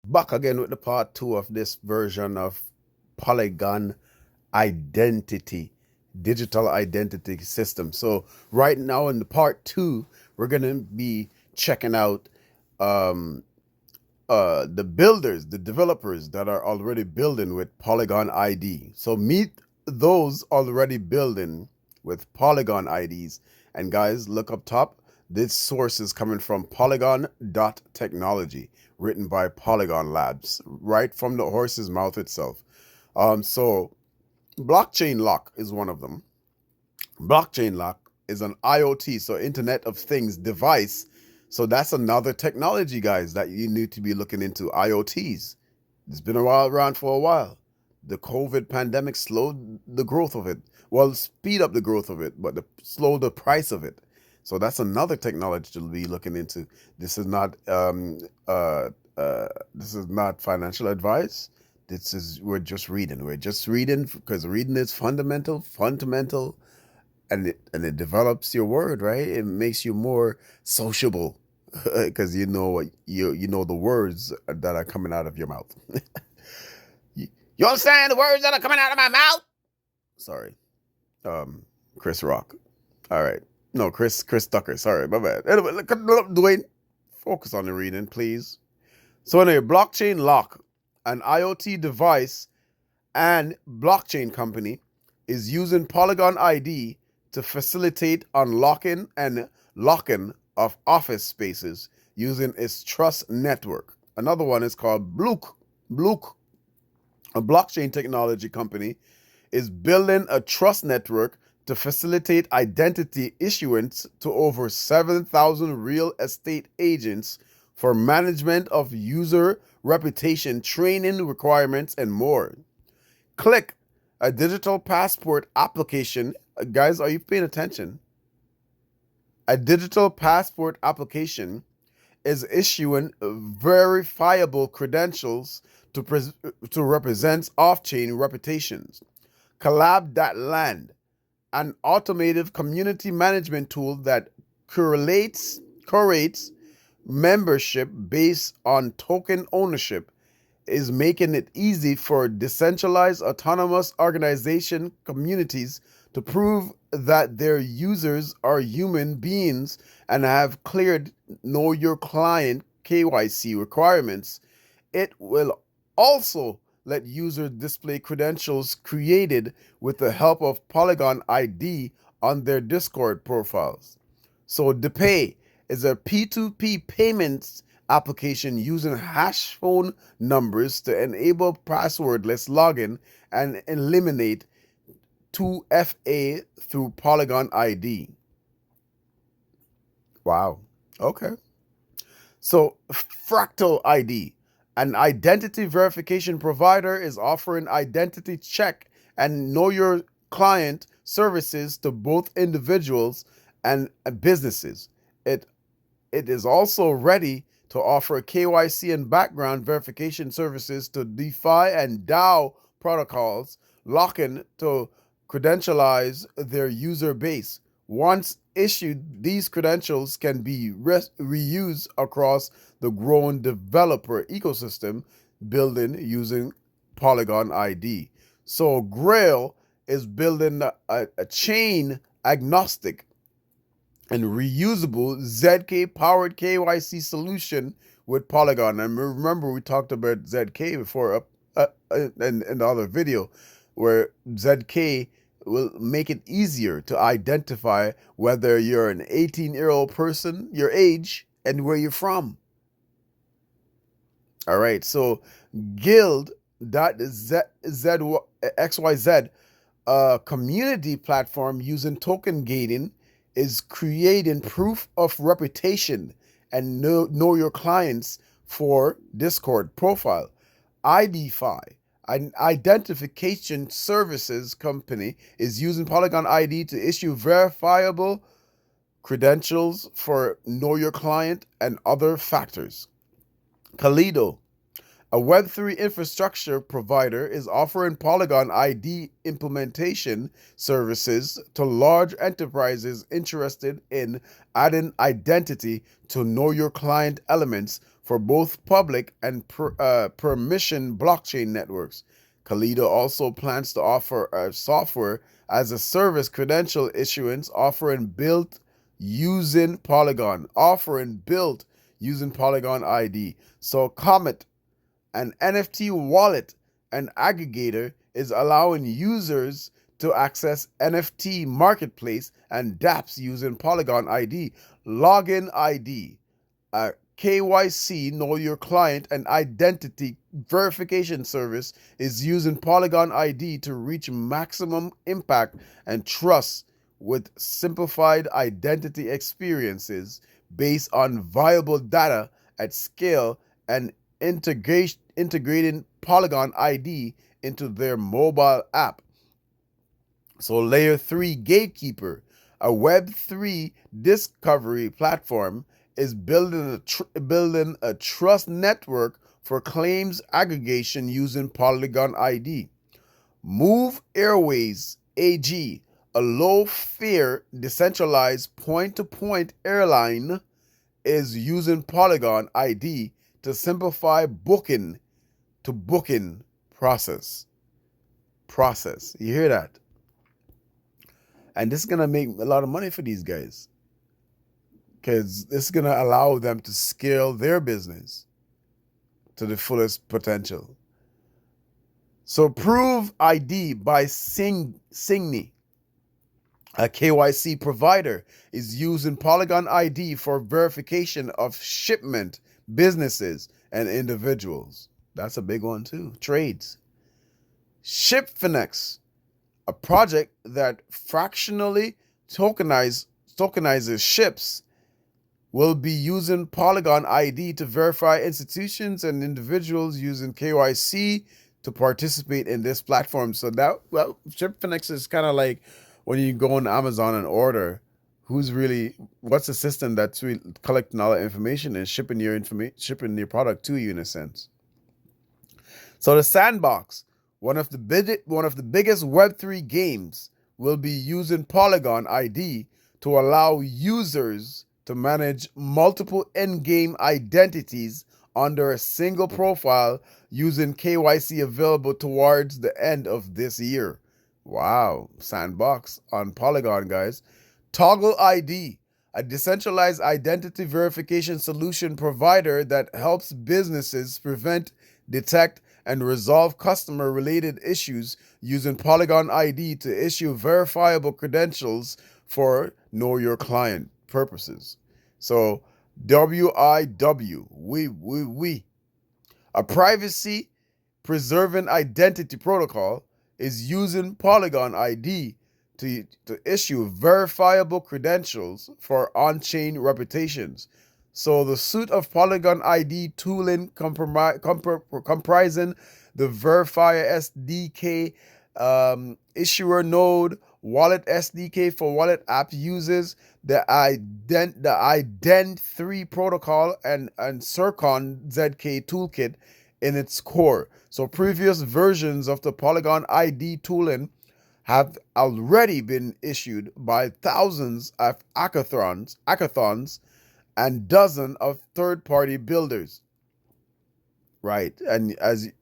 Back again with the part two of this version of Polygon identity, digital identity system. So right now in the part two, we're gonna be checking out um, the builders, the developers that are already building with Polygon ID. So meet those already building with Polygon IDs. And guys, look up top. This source is coming from polygon.technology, written by Polygon Labs, right from the horse's mouth itself. So blockchain lock is one of them. Blockchain lock is an IoT, so Internet of Things device. So that's another technology, guys, that you need to be looking into. IoTs. It's been around for a while. The COVID pandemic slowed the growth of it. Well, speed up the growth of it, but slow the price of it. So that's another technology to be looking into. This is not this is not financial advice. We're just reading. We're just reading because reading is fundamental, and it develops your word, right? It makes you more sociable because you know what you know the words that are coming out of your mouth. You understand the words that are coming out of my mouth? Sorry, Chris Rock. All right, no, Chris Tucker. Sorry, my bad. Anyway, Dwayne, focus on the reading, please. So anyway, blockchain lock, an IoT device and blockchain company, is using Polygon ID to facilitate unlocking and locking of office spaces using its trust network. Another one is called Blook. Blook, a blockchain technology company, is building a trust network to facilitate identity issuance to over 7,000 real estate agents for management of user reputation, training requirements, and more. Click, a digital passport application. Guys, are you paying attention? A digital passport application is issuing verifiable credentials to represent off-chain reputations. Collab.land, an automated community management tool that curates membership based on token ownership, is making it easy for decentralized autonomous organization communities to prove that their users are human beings and have cleared know your client KYC requirements. It will also let users display credentials created with the help of Polygon ID on their Discord profiles. So DePay is a P2P payments application using hash phone numbers to enable passwordless login and eliminate 2FA through Polygon ID. Wow. Okay. So Fractal ID, an identity verification provider, is offering identity check and know your client services to both individuals and businesses. It is also ready to offer KYC and background verification services to DeFi and DAO protocols, locking to credentialize their user base. Once issued, these credentials can be reused across the growing developer ecosystem building using Polygon ID. So Grail is building a chain agnostic and reusable ZK powered KYC solution with Polygon. And remember, we talked about ZK before in the other video, where ZK will make it easier to identify whether you're an 18-year-old person, your age, and where you're from. All right, so guild.xyz, a community platform using token gating, is creating proof of reputation and know your clients for Discord profile. IDFi, an identification services company, is using Polygon ID to issue verifiable credentials for know your client and other factors. Kalido, A Web3 infrastructure provider is offering Polygon ID implementation services to large enterprises interested in adding identity to know your client elements for both public and permission blockchain networks. Kalido also plans to offer a software as a service credential issuance offering built using Polygon ID. So Comet, an NFT wallet and aggregator, is allowing users to access NFT marketplace and dApps using Polygon ID. Login ID, a KYC, Know Your Client, and identity verification service, is using Polygon ID to reach maximum impact and trust with simplified identity experiences based on viable data at scale and integrating Polygon ID into their mobile app. So Layer 3 Gatekeeper, a Web3 discovery platform, is building a trust network for claims aggregation using Polygon ID. Move Airways AG, a low-fare decentralized point-to-point airline, is using Polygon ID to simplify booking process. You hear that? And this is going to make a lot of money for these guys, because this is going to allow them to scale their business to the fullest potential. So Prove ID by Signy, a KYC provider, is using Polygon ID for verification of shipment, businesses, and individuals. That's a big one too. Trades. Shipfinex, a project that fractionally tokenizes ships, will be using Polygon ID to verify institutions and individuals using KYC to participate in this platform. So Shipfinex is kind of like when you go on Amazon and order, what's the system that's really collecting all the information and shipping your product to you in a sense. So the Sandbox, one of the biggest Web3 games, will be using Polygon ID to allow users to manage multiple in-game identities under a single profile using KYC available towards the end of this year. Wow, Sandbox on Polygon, guys. Toggle ID, a decentralized identity verification solution provider that helps businesses prevent, detect, and resolve customer-related issues using Polygon ID to issue verifiable credentials for Know Your Client purposes. So WIW, a privacy-preserving identity protocol, is using Polygon ID to issue verifiable credentials for on-chain reputations. So the suite of Polygon ID tooling comprising the Verifier SDK, issuer node, wallet SDK for wallet app uses, the ident3 protocol, and Circon ZK toolkit in its core. So previous versions of the Polygon ID tooling have already been issued by thousands of hackathons and dozens of third-party builders. Right. And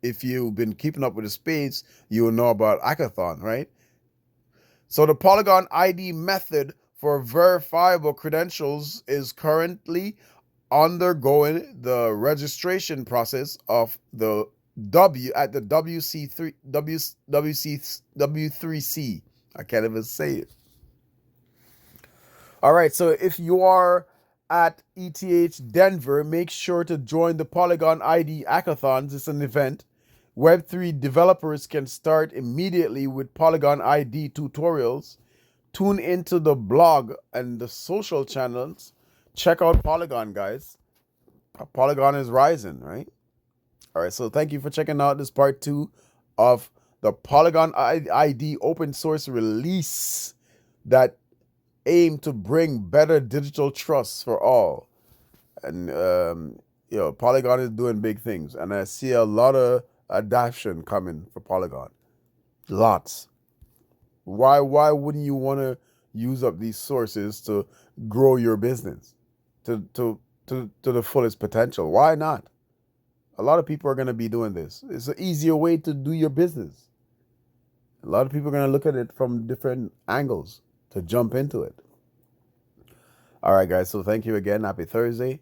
if you've been keeping up with the space, you will know about hackathon, right? So the Polygon ID method for verifiable credentials is currently undergoing the registration process of the W3C. I can't even say it. All right, so if you are at ETH Denver, make sure to join the Polygon ID hackathons. It's an event. Web3 developers can start immediately with Polygon ID tutorials. Tune into the blog and the social channels. Check out Polygon, guys. Polygon is rising, right? All right, so thank you for checking out this part 2 of the Polygon ID open source release that aim to bring better digital trust for all. And Polygon is doing big things, and I see a lot of adoption coming for Polygon. Lots. Why wouldn't you want to use up these sources to grow your business to the fullest potential? Why not? A lot of people are going to be doing this. It's an easier way to do your business. A lot of people are going to look at it from different angles to jump into it. All right, guys. So thank you again. Happy Thursday.